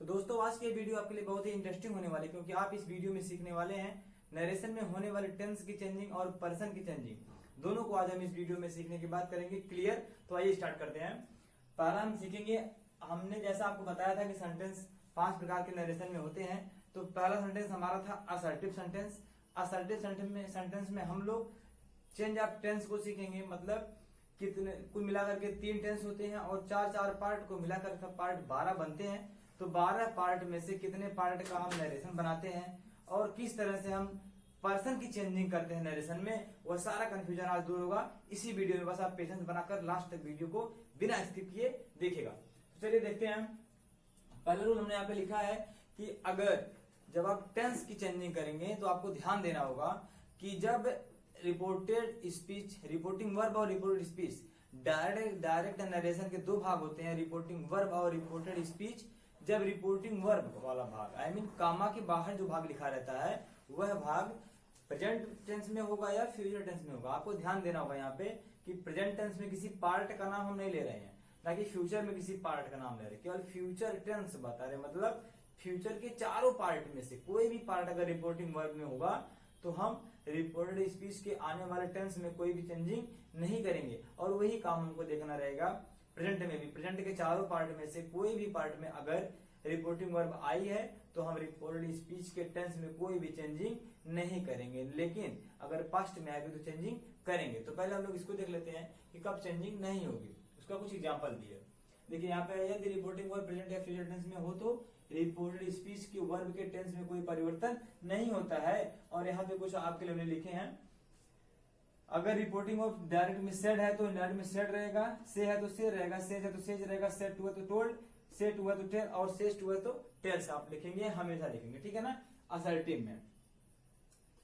तो दोस्तों आज की वीडियो आपके लिए बहुत ही इंटरेस्टिंग होने वाली है, क्योंकि आप इस वीडियो में सीखने वाले हैं नरेशन में होने वाले टेंस की चेंजिंग और पर्सन की चेंजिंग। दोनों को आज हम इस वीडियो में सीखने की बात करेंगे। क्लियर? तो आइए स्टार्ट करते हैं। पहला हम सीखेंगे, हमने जैसा आपको बताया था कि सेंटेंस 5 प्रकार के नरेशन में होते हैं। तो पहला सेंटेंस हमारा था असर्टिव सेंटेंस। असर्टिव सेंटेंस में हम लोग चेंज ऑफ टेंस को सीखेंगे। मतलब कितने कुल मिलाकर के 3 टेंस होते हैं और 4 पार्ट को मिलाकर पार्ट 12 बनते हैं। तो 12 पार्ट में से कितने पार्ट का हम नरेशन बनाते हैं और किस तरह से हम पर्सन की चेंजिंग करते हैं नरेशन में, वह सारा कंफ्यूजन आज दूर होगा इसी वीडियो में। बस आप पेशेंस बनाकर लास्ट तक वीडियो को बिना स्किप किए देखिएगा। तो चलिए देखते हैं। पहला रूल हमने यहाँ पे लिखा है कि अगर जब आप टेंस की चेंजिंग करेंगे तो आपको ध्यान देना होगा कि जब रिपोर्टेड स्पीच, रिपोर्टिंग वर्ब और रिपोर्टेड स्पीच, डायरेक्ट नरेशन के 2 भाग होते हैं, रिपोर्टिंग वर्ब और रिपोर्टेड स्पीच। जब रिपोर्टिंग वर्ब वाला भाग आई मीन कामा के बाहर जो भाग लिखा रहता है वह भाग प्रेजेंट टेंस में होगा या फ्यूचर टेंस में होगा। आपको ध्यान देना होगा यहाँ पे कि प्रेजेंट टेंस में किसी पार्ट का नाम हम नहीं ले रहे हैं, ना कि फ्यूचर में किसी पार्ट का नाम ले रहे हैं, केवल फ्यूचर टेंस बता रहे। मतलब फ्यूचर के 4 पार्ट में से कोई भी पार्ट अगर रिपोर्टिंग वर्ब में होगा तो हम रिपोर्टेड स्पीच के आने वाले टेंस में कोई भी चेंजिंग नहीं करेंगे। और वही काम हमको देखना रहेगा प्रेजेंट में भी। प्रेजेंट के 4 पार्ट में से कोई भी पार्ट में अगर रिपोर्टिंग वर्ब आई है तो हम रिपोर्टेड स्पीच के टेंस में कोई भी चेंजिंग नहीं करेंगे, लेकिन अगर पास्ट में आएगी तो चेंजिंग करेंगे। तो पहले हम लोग इसको देख लेते हैं कि कब चेंजिंग नहीं होगी। उसका कुछ एग्जाम्पल दिया। देखिए यहाँ पे यदि रिपोर्टिंग वर्ब प्रेजेंट या फ्यूचर टेंस में हो तो रिपोर्टेड स्पीच के वर्ब के टेंस में कोई परिवर्तन नहीं होता है। और यहाँ पे कुछ आपके लिए लिखे हैं, अगर रिपोर्टिंग ऑफ डायरेक्ट में सेड है तो डायरेक्ट में सेड रहेगा, से है तो से रहेगा, सेज है तो सेज रहेगा, सेड टू है तो टोल्ड, से टू है तो टेल और सेज टू है तो टेल्स। आप लिखेंगे, हमेशा लिखेंगे, ठीक है ना, असर्टिव में।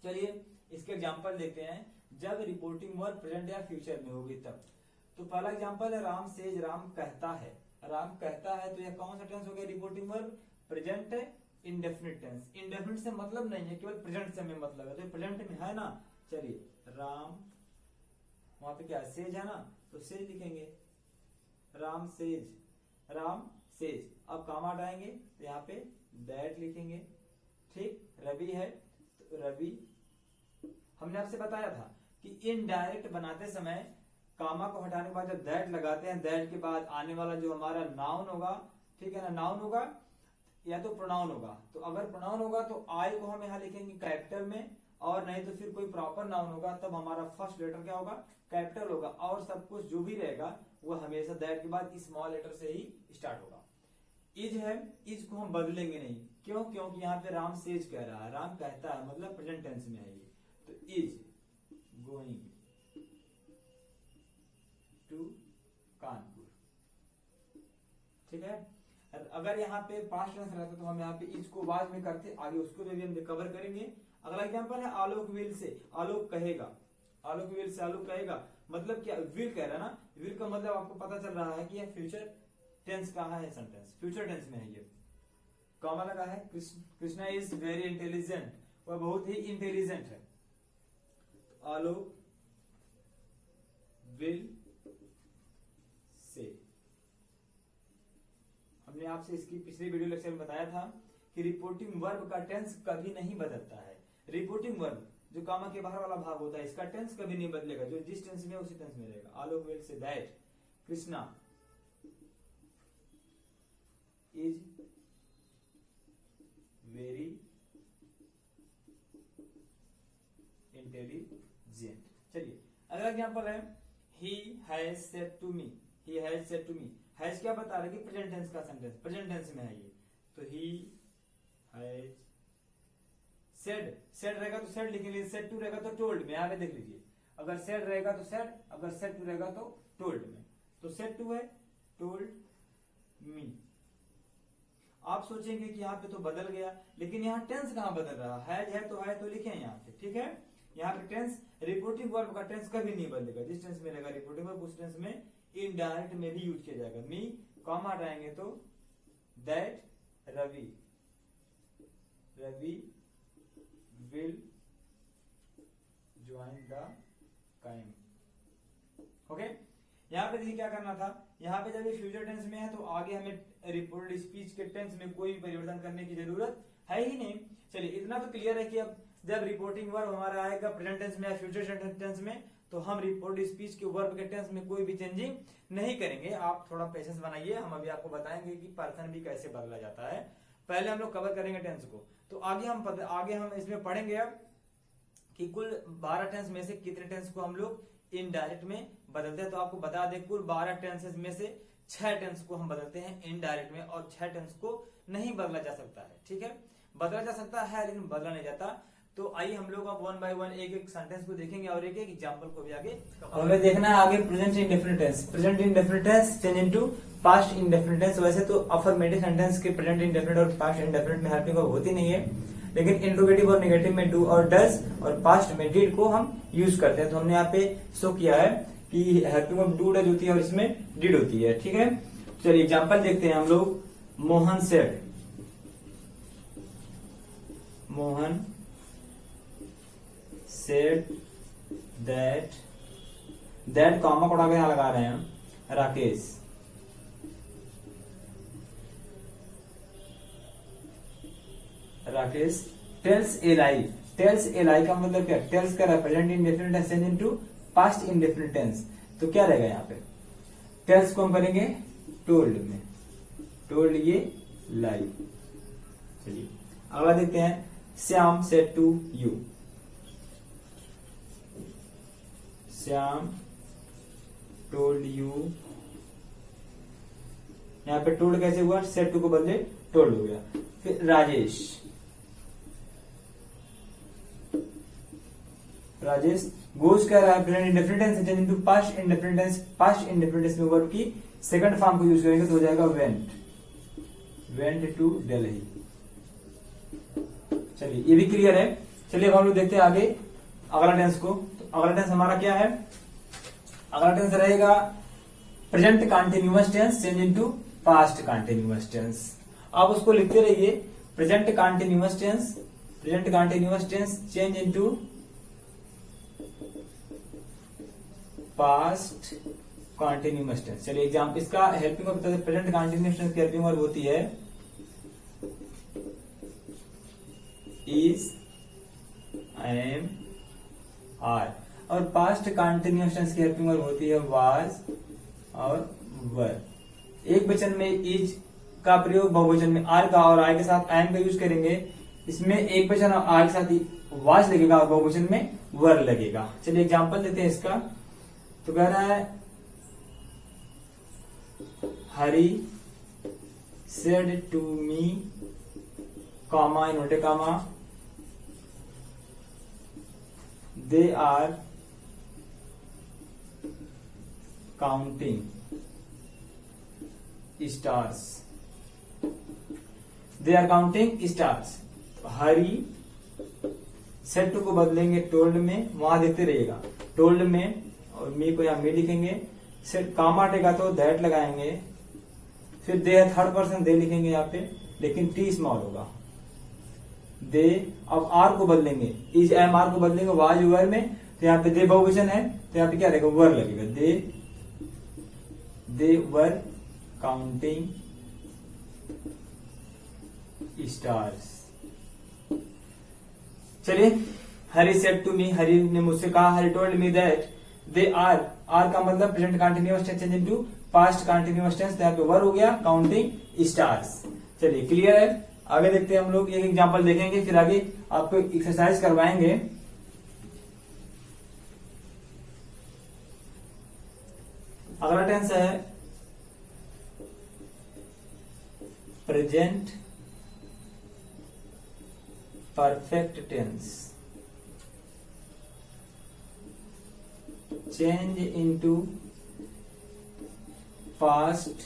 चलिए इसके एग्जांपल देखते हैं जब रिपोर्टिंग वर्ब प्रेजेंट या फ्यूचर में होगी तब। तो पहला एग्जांपल है राम सेज, राम कहता है। राम कहता है तो यह कौन सा टेंस हो गया? Reporting verb present indefinite tense. Indefinite से मतलब नहीं है, केवल प्रेजेंट से में मतलब है, तो प्रेजेंट में है ना। चलिए राम, वहां पे क्या है? सेज है ना, तो सेज लिखेंगे, राम सेज, राम सेज। अब काम हटाएंगे तो यहाँ पे दैट लिखेंगे, ठीक। रवि है तो रवि। हमने आपसे बताया था कि इनडायरेक्ट बनाते समय कामा को हटाने के बाद जब दैट लगाते हैं, दैट के बाद आने वाला जो हमारा नाउन होगा, ठीक है ना, नाउन होगा या तो प्रोनाउन होगा। तो अगर प्रोनाउन होगा तो आई को हम यहाँ लिखेंगे कैपिटल में, और नहीं तो फिर कोई प्रॉपर नाउन होगा तब हमारा फर्स्ट लेटर क्या होगा? कैपिटल होगा। और सब कुछ जो भी रहेगा वो हमेशा दैट के बाद स्मॉल लेटर से ही स्टार्ट होगा। इज है, इज को हम बदलेंगे नहीं। क्यों? क्योंकि यहाँ पे राम सेज कह रहा है, राम कहता है, मतलब प्रेजेंट टेंस में है ये। तो इज गोइंग टू कानपुर, ठीक है। अगर यहाँ पे पास्ट टेंस रहता तो हम यहाँ पे इज को बाद में करते, आगे उसको भी हम कवर करेंगे। अगला एग्जांपल है आलोक विल से, आलोक कहेगा। आलोक विल से आलोक कहेगा, मतलब क्या? विल कह रहा है ना। विल का मतलब आपको पता चल रहा है कि यह फ्यूचर टेंस कहाँ है, सेंटेंस फ्यूचर टेंस में है। ये कॉमा लगा है। कृष्णा इज वेरी इंटेलिजेंट, वह बहुत ही इंटेलिजेंट है। तो आलोक विल से। हमने आपसे इसकी पिछले वीडियो लेक्चर में बताया था कि रिपोर्टिंग वर्ब का टेंस कभी नहीं बदलता है। रिपोर्टिंग वर्ब जो कामा के बाहर वाला भाग होता है, इसका टेंस कभी नहीं बदलेगा, जो जिस टेंस में उसी टेंस में रहेगा। Alok will say that Krishna is very intelligent. चलिए अगला एग्जांपल है he has said to me. He has said to me, has क्या बता रहा है कि प्रेजेंट टेंस का सेंटेंस, प्रेजेंट टेंस में है ये। तो ही हैज सेड, सेड रहेगा तो सेड लिखेंगे, सेड टू रहेगा तो टोल्ड में। आगे देख लीजिए, अगर सेड रहेगा तो सेड, अगर सेड टू रहेगा तो टोल्ड में। तो सेड टू है, टोल्ड मी। आप सोचेंगे कि यहाँ पे तो बदल गया, लेकिन यहाँ टेंस कहाँ बदल रहा है तो लिखे यहाँ पे, ठीक है। यहाँ पे टेंस, रिपोर्टिंग वर्ब का टेंस कभी नहीं बदलेगा। जिस टेंस में रहेगा रिपोर्टिंग वर्ब उस टेंस में इनडायरेक्ट में भी यूज किया जाएगा। मी कॉमा हटाएंगे तो that Ravi, Ravi will join the camp, okay. यहाँ पे देखिए क्या करना था, यहाँ पे जब ये फ्यूचर टेंस में है तो आगे हमें रिपोर्टेड स्पीच के टेंस में कोई भी परिवर्तन करने की जरूरत है ही नहीं। चलिए इतना तो क्लियर है कि अब जब रिपोर्टिंग वर्ब हमारा आएगा प्रेजेंट टेंस में या फ्यूचर टेंस में तो हम रिपोर्टेड स्पीच के वर्ब के टेंस में कोई भी चेंजिंग नहीं करेंगे। आप थोड़ा पेशेंस बनाइए, हम अभी आपको बताएंगे कि पर्सन भी कैसे बदला जाता है। पहले हम लोग कवर करेंगे टेंस को, तो आगे हम इसमें पढ़ेंगे अब कि कुल 12 टेंस में से कितने टेंस को हम लोग इनडायरेक्ट में बदलते हैं। तो आपको बता दें कुल 12 टेंसेस में से 6 टेंस को हम बदलते हैं इनडायरेक्ट में और 6 टेंस को नहीं बदला जा सकता है। ठीक है, बदला जा सकता है लेकिन बदला नहीं जाता। तो आइए हम लोग अब 1 बाय 1 एक एक सेंटेंस को देखेंगे और एक एक एग्जांपल को भी आगे हमें देखना है। आगे present indefinite tense, present indefinite tense change into past indefinite tense. वैसे तो अफर्मेटिव सेंटेंस के प्रेजेंट इंडेफिनिट और पास्ट इंडेफिनिट में हेल्पिंग वर्ब होती नहीं है, लेकिन इंट्रोगेटिव और नेगेटिव में डू और डज और पास्ट में डिड को हम यूज करते हैं। तो हमने यहाँ पे शो किया है कि हेल्पिंग वर्ब डू डज होती है और इसमें डिड होती है। ठीक है, चलिए एग्जांपल देखते हैं हम लोग। Mohan said, Mohan said that comma कोड़ा के यहां लगा रहे हैं हम। Rakesh tells a lie, tells a lie का मतलब क्या? टेल्स का present indefinite tense change into past indefinite tense. तो क्या रहेगा यहाँ पे? टेल्स को हम करेंगे टोल्ड में, टोल्ड ये लाई। चलिए अगला देखते हैं। Shyam said to you, Shyam told you. यहाँ पे टोल्ड कैसे हुआ? सेड टू को बदले टोल्ड हो गया। फिर राजेश, राजेश गोज कह रहा है present indefinite tense change into past indefinite tense. Past indefinite tense में वर्ब की सेकंड फॉर्म को यूज करेंगे तो हो जाएगा वेंट, वेंट टू दिल्ली। चलिए ये भी क्लियर है। चलिए अब हम लोग देखते हैं आगे अगला टेंस को। तो अगला टेंस हमारा क्या है? अगला टेंस रहेगा present continuous tense change into past continuous tense. आप उसको लिखते रहिए, present continuous tense, present continuous tense change into past continuous tense. चलिए एग्जाम इसका हेल्पिंग वर्ब बता दें। प्रेजेंट कंटिन्यूअस टेंस की हेल्पिंग वर्ब होती है इज, एम, आर, और पास्ट कंटिन्यूअस टेंस की हेल्पिंग वर्ब होती है वाज और वर। एक वचन में इज का प्रयोग बहुवचन में आर का और आई के साथ एम का यूज करेंगे। इसमें एक वचन और आर के साथ वाज लगेगा और बहुवचन में वर लगेगा। चलिए एग्जांपल देते हैं इसका। तो कह रहा है Hari said to me comma inverted comma they are counting stars, they are counting stars. Hari said to को बदलेंगे टोल्ड में, वहां देखते रहिएगा टोल्ड में, और मी को यहां मी लिखेंगे। सेड कामा हटेगा तो दैट लगाएंगे। फिर दे थर्ड पर्सन दे लिखेंगे यहाँ पे, लेकिन टी स्मॉल होगा। दे अब आर को बदलेंगे, इज एम आर को बदलेंगे वाज वर में, तो यहाँ पे दे बहुवचन है तो यहाँ पे क्या रहेगा? वर लगेगा। They were counting stars. चलिए Hari said to me, Hari ने मुझसे कहा, Hari told me that they are, are का मतलब present continuous tense change into past continuous tense, यहाँ पे वर हो गया काउंटिंग स्टार्स। चलिए क्लियर है। आगे देखते हैं हम लोग, एक एग्जांपल देखेंगे फिर आगे आपको एक्सरसाइज करवाएंगे। अगला टेंस है present perfect tense change into past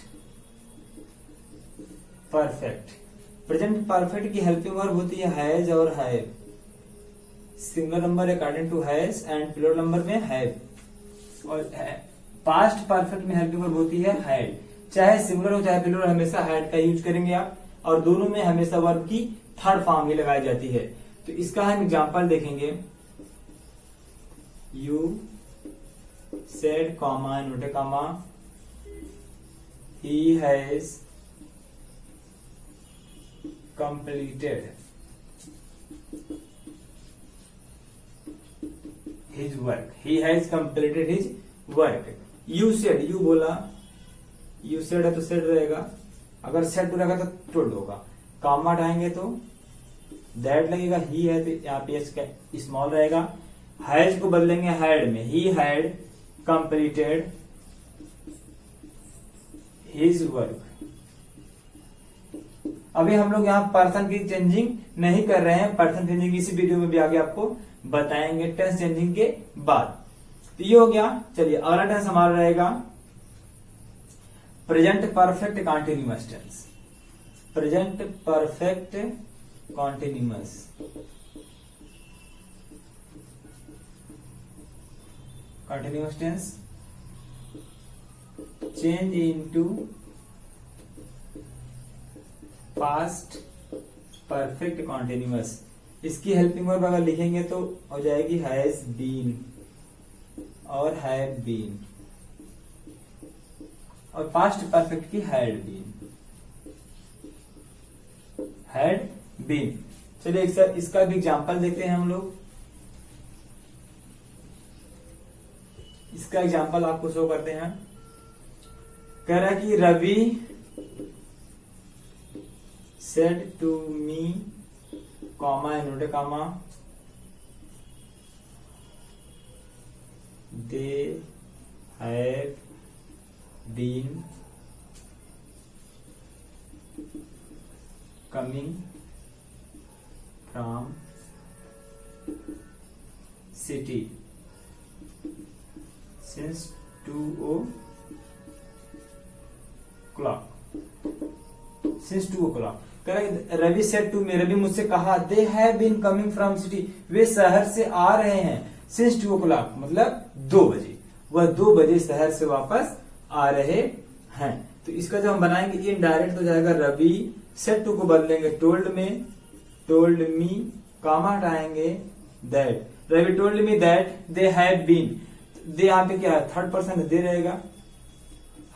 perfect. Present perfect की हेल्पिंग वर्ब होती है हैज और have. Singular number according to has and plural number में हैव। और पास्ट परफेक्ट में हेल्पिंग वर्ब होती है हैड। चाहे सिंगुलर हो चाहे प्लूरल, हमेशा हैड का यूज करेंगे आप, और दोनों में हमेशा वर्ब की थर्ड फॉर्म ही लगाई जाती है। तो इसका हम एग्जांपल देखेंगे। You said comma note comma he has completed his work. He has completed his work. You said, you बोला, you said है तो said रहेगा, अगर said to रहेगा तो told होगा, कामा हटाएंगे तो that लगेगा, he है तो यहाँ पे स्मॉल रहेगा, हैज को बदलेंगे हैड में, he had completed his work. अभी हम लोग यहाँ पर्सन की चेंजिंग नहीं कर रहे हैं, पर्सन चेंजिंग इसी वीडियो में भी आगे आपको बताएंगे टेंस चेंजिंग के बाद. तो ये हो गया. चलिए अगला टेंस हमारा रहेगा present perfect continuous tense. Present perfect continuous. Continuous tense change into past perfect continuous. इसकी हेल्पिंग वर्ब अगर लिखेंगे तो हो जाएगी हैज बीन और हैव बीन, और पास्ट परफेक्ट की हैड बीन. Had been. चलिए इसका भी एग्जांपल देखते हैं हम लोग. इसका एग्जांपल आपको शो करते हैं. कह रहा है कि Ravi said to me, comma inverted comma, they have been coming from city since 2 o'clock. Since 2 o'clock. Ravi said to me, Ravi मुझसे कहा, they have been coming from city, वे शहर से आ रहे हैं. सिंस 2 o'clock मतलब 2 बजे, वह 2 बजे शहर से वापस आ रहे हैं. तो इसका जब हम बनाएंगे इनडायरेक्ट तो जाएगा रवि सेड टू को बदलेंगे टोल्ड में, टोल्ड मी, कामा हटाएंगे that. Ravi told me that they have been. They यहाँ पे क्या है, थर्ड पर्सन दे रहेगा,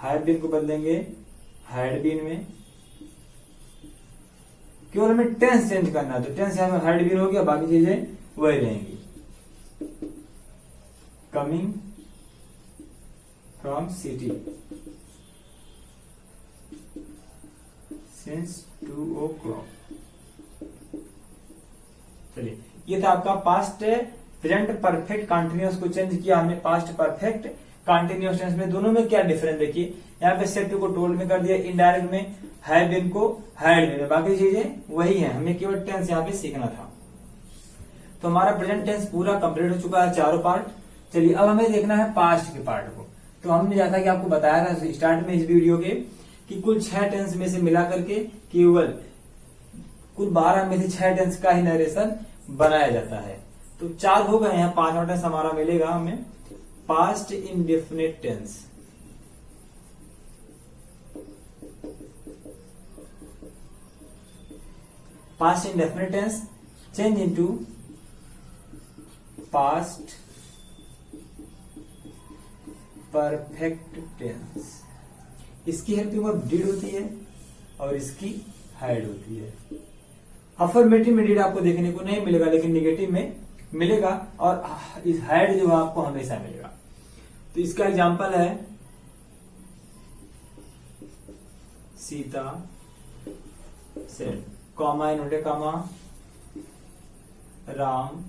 हैव बीन को बदलेंगे हैड बीन में. केवल हमें टेंस चेंज करना है, तो टेंस यहाँ में हैड बीन हो गया, बाकी चीजें वही रहेंगी. Coming from city since 2 o'clock. चलिए ये था आपका पास्ट प्रेजेंट परफेक्ट कंटिन्यूअस को चेंज किया हमने पास्ट परफेक्ट कंटिन्यूअस टेंस में. दोनों में क्या डिफरेंस देखिए, यहाँ पे सेड टू को टोल्ड में कर दिया, इनडायरेक्ट में हैव बीन को हैड बीन, बाकी चीजें वही है, हमें केवल टेंस यहाँ पे सीखना था. तो हमारा प्रेजेंट टेंस पूरा कंप्लीट हो चुका है, चारों पार्ट. चलिए अब हमें देखना है पास्ट के पार्ट को. तो हमने जैसा कि आपको बताया था स्टार्ट में इस वीडियो के कि कुल 6 टेंस में से मिला करके केवल कुल 12 में से 6 टेंस का ही नरेशन बनाया जाता है. तो 4 हो गए हैं, 5वां टेंस हमारा मिलेगा हमें past indefinite tense. Past indefinite tense change into past perfect tense. इसकी हेल्पिंग वर्ब डिड होती है और इसकी हैड होती है. अफर्मेटिव में डिड आपको देखने को नहीं मिलेगा, लेकिन नेगेटिव में मिलेगा, और इस हैड जो है आपको हमेशा मिलेगा. तो इसका एग्जांपल है Sita said, comma inverted comma, Ram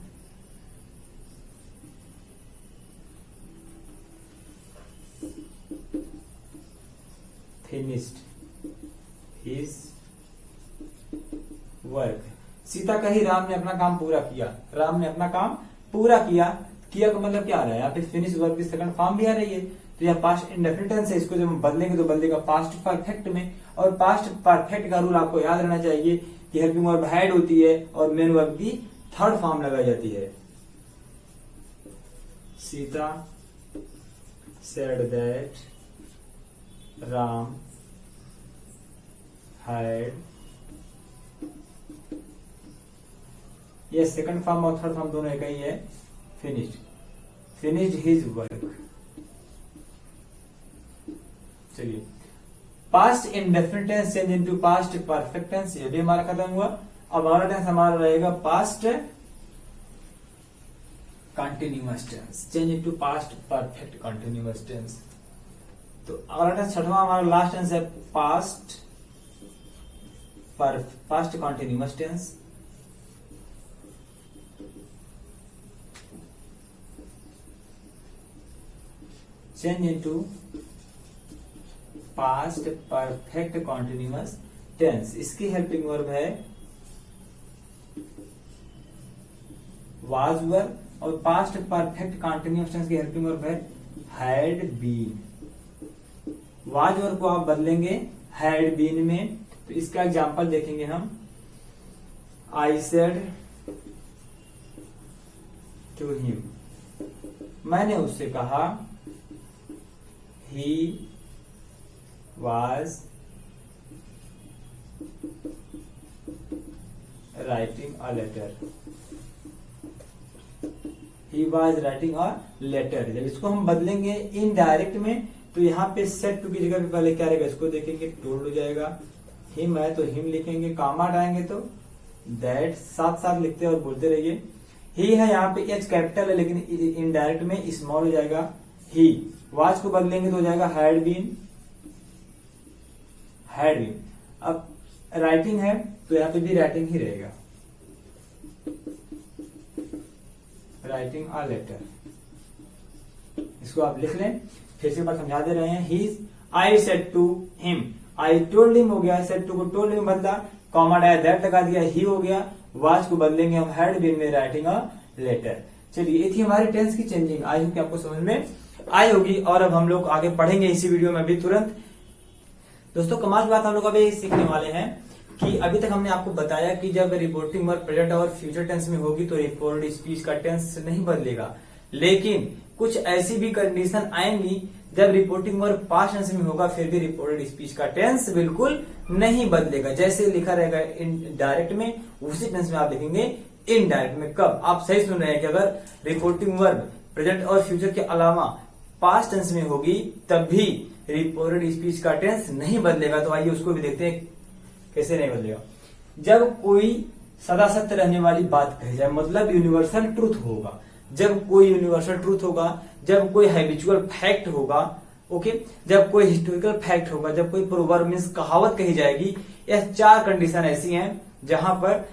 finished his work. Sita का ही राम ने अपना काम पूरा किया, राम ने अपना काम पूरा किया. किया का मतलब क्या आ रहा है, यहाँ पे फिनिश वर्ब की सेकंड फॉर्म भी आ रही है. तो यह पास्ट इंडेफिनिट टेंस है, इसको जब हम बदलेंगे तो बदलेगा पास्ट परफेक्ट में. और पास्ट परफेक्ट का रूल आपको याद रहना चाहिए कि हेल्पिंग वर्ब हैड होती है और मेन वर्ब की थर्ड फॉर्म लगाई जाती है. Sita said that Ram had, ये सेकंड फॉर्म और थर्ड फॉर्म दोनों एक ही है, फिनिश्ड हिज वर्क. चलिए past indefinite tense change into past perfect tense, ये भी हमारा खत्म हुआ। अब अगला टेंस हमारा रहेगा past continuous tense change into past perfect continuous tense. तो अगला टेंस छठवां हमारा लास्ट टेंस है past continuous tense. Change into past perfect continuous tense. इसकी हेल्पिंग वर्ब है वाज वर, और पास्ट परफेक्ट कॉन्टिन्यूअस टेंस की हेल्पिंग वर्ब है हैड बीन। वाज वर को आप बदलेंगे हैड बीन में, तो इसका एग्जांपल देखेंगे हम। आई सेड टू हिम, मैंने उससे कहा। ही was writing a letter. He was writing a letter। जब इसको हम बदलेंगे इनडायरेक्ट में, तो यहाँ पे सेट टू की जगह पे पहले क्या रहेगा, इसको देखेंगे टोल्ड हो जाएगा। हिम है तो हिम लिखेंगे, कामा हटाएंगे तो दैट, साथ साथ लिखते और बोलते रहिए। ही है यहाँ पे एच कैपिटल है, लेकिन इनडायरेक्ट में स्मॉल हो जाएगा ही। वाज को बदलेंगे तो हो जाएगा हैड बीन, हैड बीन। अब राइटिंग है तो यहाँ पे भी राइटिंग ही रहेगा, राइटिंग अ लेटर। इसको आप लिख लें, फिर से बात समझा दे रहे हैं। He I said to him, I told him हो गया, सेड टू को टोल्ड हिम बदला, कॉमा डाया दैट लगा दिया, ही हो गया। वाज को बदलेंगे हम हैड बीन में, राइटिंग अ लेटर। चलिए ये थी हमारी टेंस की चेंजिंग। आई होप कि आपको समझ में आई होगी, और अब हम लोग आगे पढ़ेंगे इसी वीडियो में अभी तुरंत। दोस्तों कमाल बात हम लोग अभी सीखने वाले हैं कि अभी तक हमने आपको बताया कि जब रिपोर्टिंग वर्ब प्रेजेंट और फ्यूचर टेंस में होगी तो रिपोर्टेड स्पीच का टेंस नहीं बदलेगा, लेकिन कुछ ऐसी भी कंडीशन आएंगी जब रिपोर्टिंग वर्ब पास्ट टेंस में होगा फिर भी रिपोर्टेड स्पीच का टेंस बिल्कुल नहीं बदलेगा। जैसे लिखा रहेगा डायरेक्ट में, उसी टेंस में आप लिखेंगे इनडायरेक्ट में। कब? आप सही सुन रहे हैं कि अगर रिपोर्टिंग वर्ब प्रेजेंट और फ्यूचर के अलावा पास्ट टेंस में होगी तब भी रिपोर्टेड स्पीच का टेंस नहीं बदलेगा। तो आइए उसको भी देखते हैं कैसे नहीं बदलेगा। जब कोई सदा सत्य रहने वाली बात कही जाए, मतलब यूनिवर्सल ट्रूथ होगा, जब कोई यूनिवर्सल ट्रूथ होगा, जब कोई हैबिचुअल फैक्ट होगा, ओके, जब कोई हिस्टोरिकल फैक्ट होगा, जब कोई प्रोवर्ब मींस कहावत कही जाएगी, यह चार कंडीशन ऐसी हैं जहां पर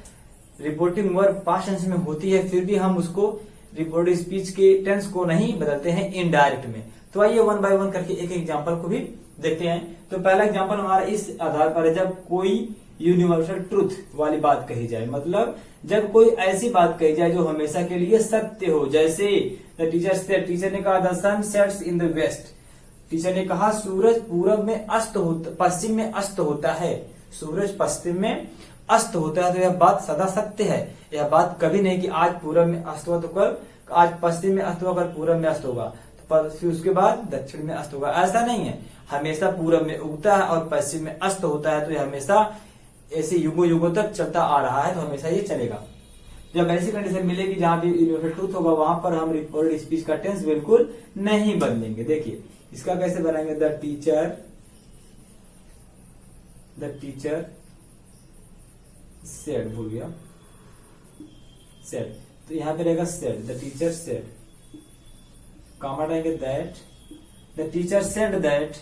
रिपोर्टिंग वर्ब पास्ट टेंस में होती है फिर भी हम उसको रिपोर्टेड स्पीच के टेंस को नहीं बदलते हैं इनडायरेक्ट में। तो आइए वन बाय वन करके एक एग्जांपल को भी देखते हैं। तो पहला एग्जांपल हमारा इस आधार पर है, जब कोई यूनिवर्सल ट्रूथ वाली बात कही जाए, मतलब जब कोई ऐसी बात कही जाए जो हमेशा के लिए सत्य हो। जैसे द टीचर ने कहा the sun sets in the west, teacher ने कहा सूरज पूरब में अस्त होता, पश्चिम में अस्त होता है, सूरज पश्चिम में अस्त होता है। तो यह बात सदा सत्य है, यह बात कभी नहीं कि आज पूरब में अस्त हुआ तो कल, आज पश्चिम में अस्त हुआ कल पूरब में अस्त होगा, तो फिर उसके बाद दक्षिण में अस्त होगा, ऐसा नहीं है। हमेशा पूरब में उगता है और पश्चिम में अस्त होता है, तो यह हमेशा ऐसे युगों युगों तक चलता आ रहा है, तो हमेशा ये चलेगा। जब ऐसी कंडीशन मिलेगी जहां भी यूनिवर्सल ट्रूथ होगा वहां पर हम रिपोर्टेड स्पीच का टेंस बिल्कुल नहीं बदलेंगे। देखिए इसका कैसे बनाएंगे, द टीचर सेड, भूल गया सेड, तो यहां पे रहेगा said, the teacher said, comma डालेंगे that, the teacher said that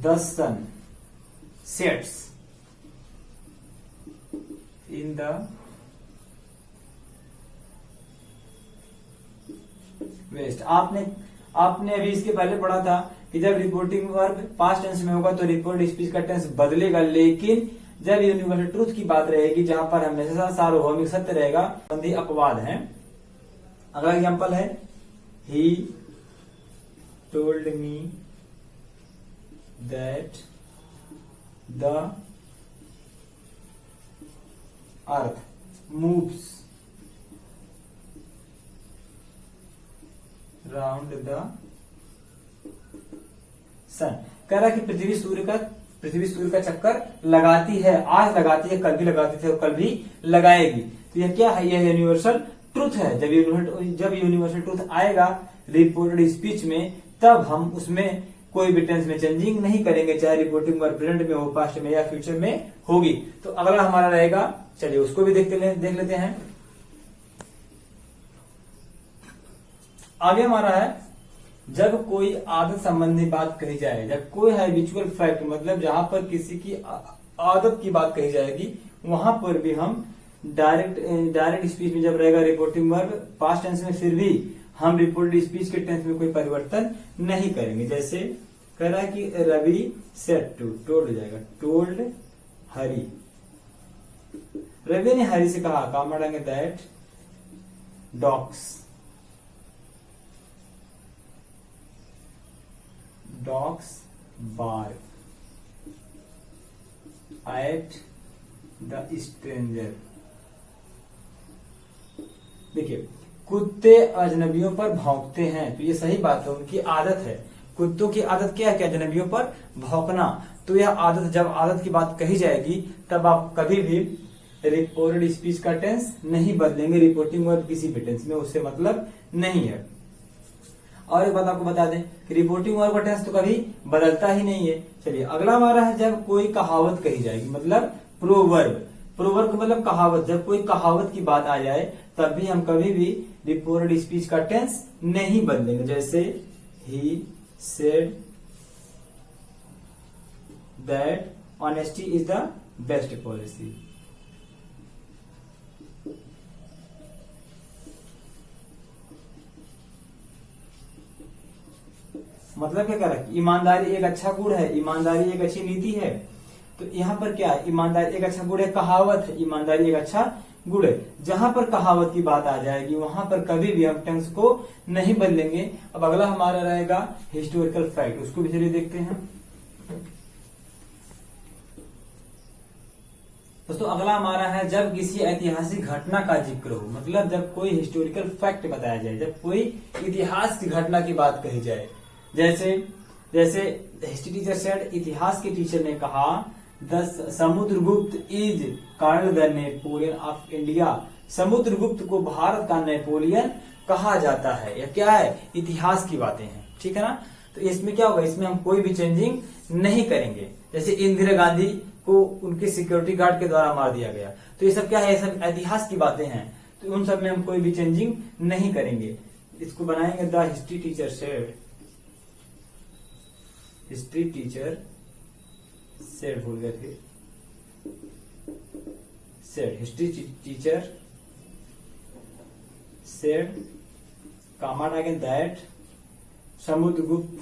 the sun sets in the west. आपने अभी इसके पहले पढ़ा था कि जब रिपोर्टिंग वर्ब पास्ट टेंस में होगा तो रिपोर्टेड स्पीच का टेंस बदलेगा, लेकिन जब यूनिवर्सल ट्रूथ की बात रहेगी जहां पर हमेशा सार्वभौमिक सत्य रहेगा, संधि अपवाद है। अगला एग्जांपल है, he told me that the earth moves round the sun. कह रहा कि पृथ्वी सूर्य का चक्कर लगाती है, आज लगाती है, कल भी लगाती थी और कल भी लगाएगी। तो यह क्या है, यह यूनिवर्सल ट्रूथ है। जब यूनिवर्सल ट्रूथ आएगा रिपोर्टेड स्पीच में तब हम उसमें कोई भी टेंस में चेंजिंग नहीं करेंगे, चाहे रिपोर्टिंग वर्ब प्रेजेंट में हो, पास्ट में या फ्यूचर में होगी। तो अगला हमारा रहेगा, चलिए उसको भी देख लेते हैं। आगे हमारा है, जब कोई आदत संबंधी बात कही जाए, जब कोई हैबिचुअल फैक्ट मतलब जहां पर किसी की आदत की बात कही जाएगी, वहां पर भी हम डायरेक्ट स्पीच में जब रहेगा रिपोर्टिंग वर्ब पास्ट टेंस में, फिर भी हम रिपोर्टेड स्पीच के टेंस में कोई परिवर्तन नहीं करेंगे। जैसे कह रहा है कि रवि सेड टू, टोल्ड हो जाएगा टोल्ड हरी, रवि ने हरी से कहा, काम डालेंगे that dogs bark at the stranger. देखिए, कुत्ते अजनबियों पर भौंकते हैं, तो ये सही बात है, उनकी आदत है। कुत्तों की आदत क्या है कि अजनबियों पर भौंकना। तो यह आदत, जब आदत की बात कही जाएगी तब आप कभी भी रिपोर्टेड स्पीच का टेंस नहीं बदलेंगे, रिपोर्टिंग वर्ब किसी भी टेंस में, उससे मतलब नहीं है। और एक बात आपको बता दें कि रिपोर्टिंग वर्ब का टेंस तो कभी बदलता ही नहीं है। चलिए अगला हमारा है, जब कोई कहावत कही जाएगी, मतलब प्रोवर्ब। प्रोवर्ब मतलब कहावत, जब कोई कहावत की बात आ जाए तब भी हम कभी भी रिपोर्टेड स्पीच का टेंस नहीं बदलेंगे। जैसे he said that honesty is the best policy. मतलब क्या कर, ईमानदारी एक अच्छा गुण है, ईमानदारी एक अच्छी नीति है। तो यहाँ पर क्या है, ईमानदारी एक अच्छा गुण है, कहावत है, ईमानदारी एक अच्छा गुण है। जहां पर कहावत की बात आ जाएगी वहां पर कभी भी हम टेंस को नहीं बदलेंगे। अब अगला हमारा रहेगा हिस्टोरिकल फैक्ट, उसको भी चलिए देखते हैं। दोस्तों अगला हमारा है, जब किसी ऐतिहासिक घटना का जिक्र हो, मतलब जब कोई हिस्टोरिकल फैक्ट बताया जाए, जब कोई इतिहास की घटना की बात कही जाए। जैसे हिस्ट्री टीचर सेड, इतिहास के टीचर ने कहा, the Samudragupta is called the Napoleon of India. Samudragupta को भारत का नेपोलियन कहा जाता है। यह क्या है, इतिहास की बातें हैं, ठीक है ना। तो इसमें क्या होगा, इसमें हम कोई भी चेंजिंग नहीं करेंगे। जैसे इंदिरा गांधी को उनके सिक्योरिटी गार्ड के द्वारा मार दिया गया, तो ये सब क्या है, ये सब इतिहास की बातें हैं, तो उन सब में हम कोई भी चेंजिंग नहीं करेंगे। इसको बनाएंगे, the history teacher said, history teacher said, भूल गए थे, said, history teacher said, comma again that Samudragupta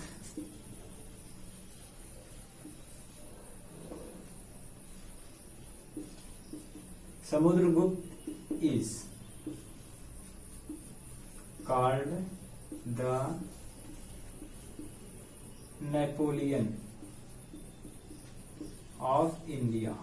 is called the Napoleon of India।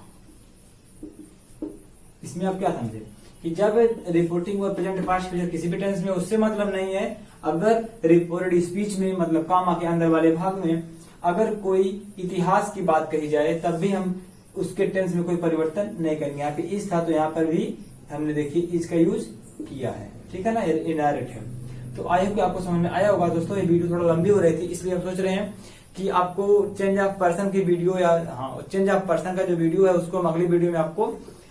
इसमें आप क्या समझे कि जब रिपोर्टिंग और प्रेजेंट पास्ट फ्यूचर किसी भी टेंस में, उससे मतलब नहीं है। अगर रिपोर्टेड स्पीच में, मतलब कामा के अंदर वाले भाग में अगर कोई इतिहास की बात कही जाए तब भी हम उसके टेंस में कोई परिवर्तन नहीं करेंगे। यहाँ पे इस था तो यहाँ पर भी हमने देखिए इसका यूज किया है, ठीक है ना, इनडायरेक्ट है। तो आई होप कि आपको समझ में आया होगा। दोस्तों ये वीडियो थोड़ा लंबी हो रही थी, इसलिए हम सोच रहे हैं कि आपको चेंज ऑफ पर्सन की वीडियो या चेंज ऑफ पर्सन का जो वीडियो है उसको हम अगली वीडियो में आपको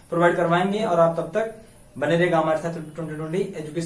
प्रोवाइड करवाएंगे। और आप तब तक बने रहेगा हमारे साथ 2020 एजुकेशन